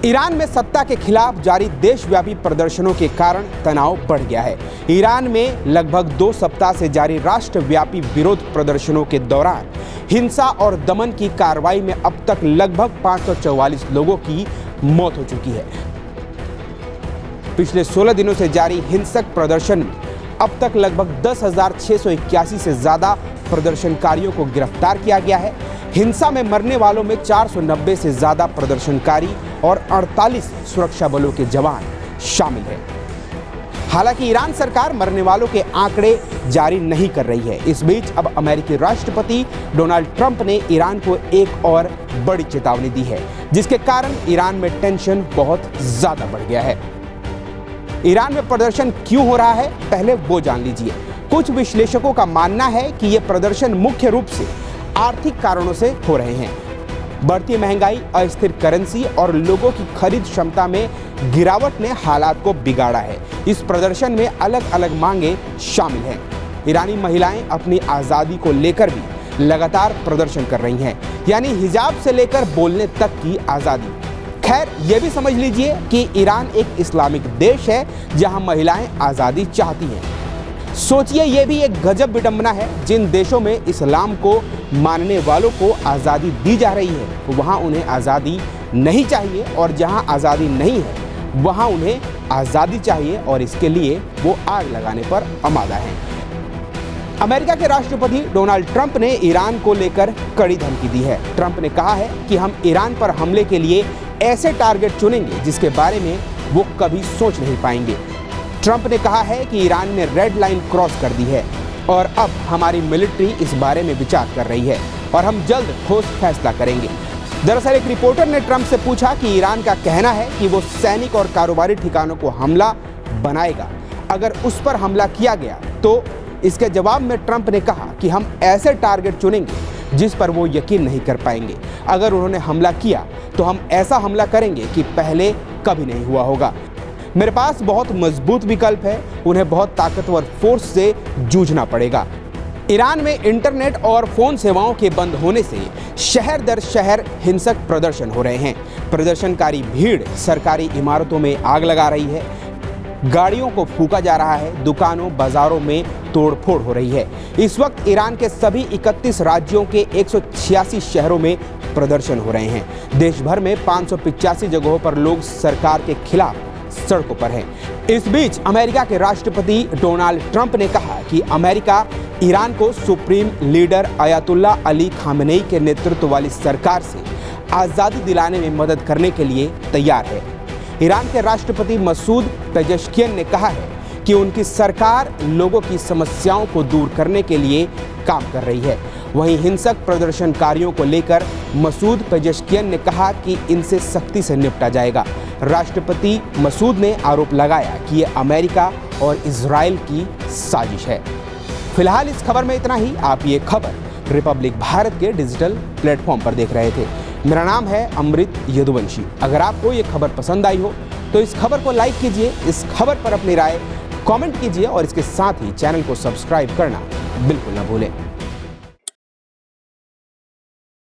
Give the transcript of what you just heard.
Iran में सत्ता के खिलाफ जारी देशव्यापी प्रदर्शनों के कारण तनाव बढ़ गया है। ईरान में लगभग 2 सप्ताह से जारी राष्ट्रव्यापी विरोध प्रदर्शनों के दौरान हिंसा और दमन की कार्रवाई में अब तक लगभग 544 लोगों की मौत हो चुकी है। पिछले 16 दिनों से जारी हिंसक प्रदर्शन में अब तक लगभग 10,681 से ज्यादा प्रदर्शनकारियों को गिरफ्तार किया गया है। हिंसा में मरने वालों में 490 से ज्यादा प्रदर्शनकारी और 48 सुरक्षा बलों के जवान शामिल हैं। हालांकि ईरान सरकार मरने वालों के आंकड़े जारी नहीं कर रही है। इस बीच अब अमेरिकी राष्ट्रपति डोनाल्ड ट्रंप ने ईरान को एक और बड़ी चेतावनी दी है, जिसके कारण ईरान में टेंशन बहुत ज्यादा बढ़ गया है। ईरान में प्रदर्शन क्यों हो रहा है, पहले वो जान लीजिए। कुछ विश्लेषकों का मानना है कि ये प्रदर्शन मुख्य रूप से आर्थिक कारणों से हो रहे हैं। बढ़ती महंगाई, अस्थिर करेंसी और लोगों की खरीद क्षमता में गिरावट ने हालात को बिगाड़ा है। इस प्रदर्शन में अलग अलग मांगे शामिल हैं। ईरानी महिलाएं अपनी आज़ादी को लेकर भी लगातार प्रदर्शन कर रही हैं, यानी हिजाब से लेकर बोलने तक की आज़ादी। खैर, ये भी समझ लीजिए कि ईरान एक इस्लामिक देश है जहां महिलाएं आज़ादी चाहती हैं। सोचिए, ये भी एक गजब विडंबना है। जिन देशों में इस्लाम को मानने वालों को आज़ादी दी जा रही है वहाँ उन्हें आज़ादी नहीं चाहिए, और जहाँ आज़ादी नहीं है वहाँ उन्हें आज़ादी चाहिए, और इसके लिए वो आग लगाने पर आमादा हैं। अमेरिका के राष्ट्रपति डोनाल्ड ट्रंप ने ईरान को लेकर कड़ी धमकी दी है। ट्रंप ने कहा है कि हम ईरान पर हमले के लिए ऐसे टारगेट चुनेंगे जिसके बारे में वो कभी सोच नहीं पाएंगे। ट्रंप ने कहा है कि ईरान ने रेड लाइन क्रॉस कर दी है और अब हमारी मिलिट्री इस बारे में विचार कर रही है और हम जल्द ठोस फैसला करेंगे। दरअसल एक रिपोर्टर ने ट्रंप से पूछा कि ईरान का कहना है कि वो सैनिक और कारोबारी ठिकानों को हमला बनाएगा अगर उस पर हमला किया गया, तो इसके जवाब में ट्रंप ने कहा कि हम ऐसे टारगेट चुनेंगे जिस पर वो यकीन नहीं कर पाएंगे। अगर उन्होंने हमला किया तो हम ऐसा हमला करेंगे कि पहले कभी नहीं हुआ होगा। मेरे पास बहुत मजबूत विकल्प है, उन्हें बहुत ताकतवर फोर्स से जूझना पड़ेगा। ईरान में इंटरनेट और फोन सेवाओं के बंद होने से शहर दर शहर हिंसक प्रदर्शन हो रहे हैं। प्रदर्शनकारी भीड़ सरकारी इमारतों में आग लगा रही है, गाड़ियों को फूंका जा रहा है, दुकानों बाजारों में तोड़फोड़ हो रही है। इस वक्त ईरान के सभी 31 राज्यों के 186 शहरों में प्रदर्शन हो रहे हैं। देश भर में 585 जगहों पर लोग सरकार के खिलाफ सड़कों पर हैं। इस बीच अमेरिका के राष्ट्रपति डोनाल्ड ट्रंप ने कहा कि अमेरिका ईरान को supreme leader Ayatollah Ali Khamenei के नेतृत्व वाली सरकार से आज़ादी दिलाने में मदद करने के लिए तैयार है। ईरान के राष्ट्रपति मसूद पेजेश्कियन ने कहा है कि उनकी सरकार लोगों की समस्याओं को दूर करने के लिए काम कर रही है। वहीं हिंसक प्रदर्शनकारियों को लेकर मसूद पेजेश्कियन ने कहा कि इनसे सख्ती से निपटा जाएगा। राष्ट्रपति मसूद ने आरोप लगाया कि ये अमेरिका और इजराइल की साजिश है। फिलहाल इस खबर में इतना ही। आप ये खबर रिपब्लिक भारत के डिजिटल प्लेटफॉर्म पर देख रहे थे। मेरा नाम है अमृत यदुवंशी। अगर आपको ये खबर पसंद आई हो तो इस खबर को लाइक कीजिए, इस खबर पर अपनी राय कमेंट कीजिए और इसके साथ ही चैनल को सब्सक्राइब करना बिल्कुल ना भूलें।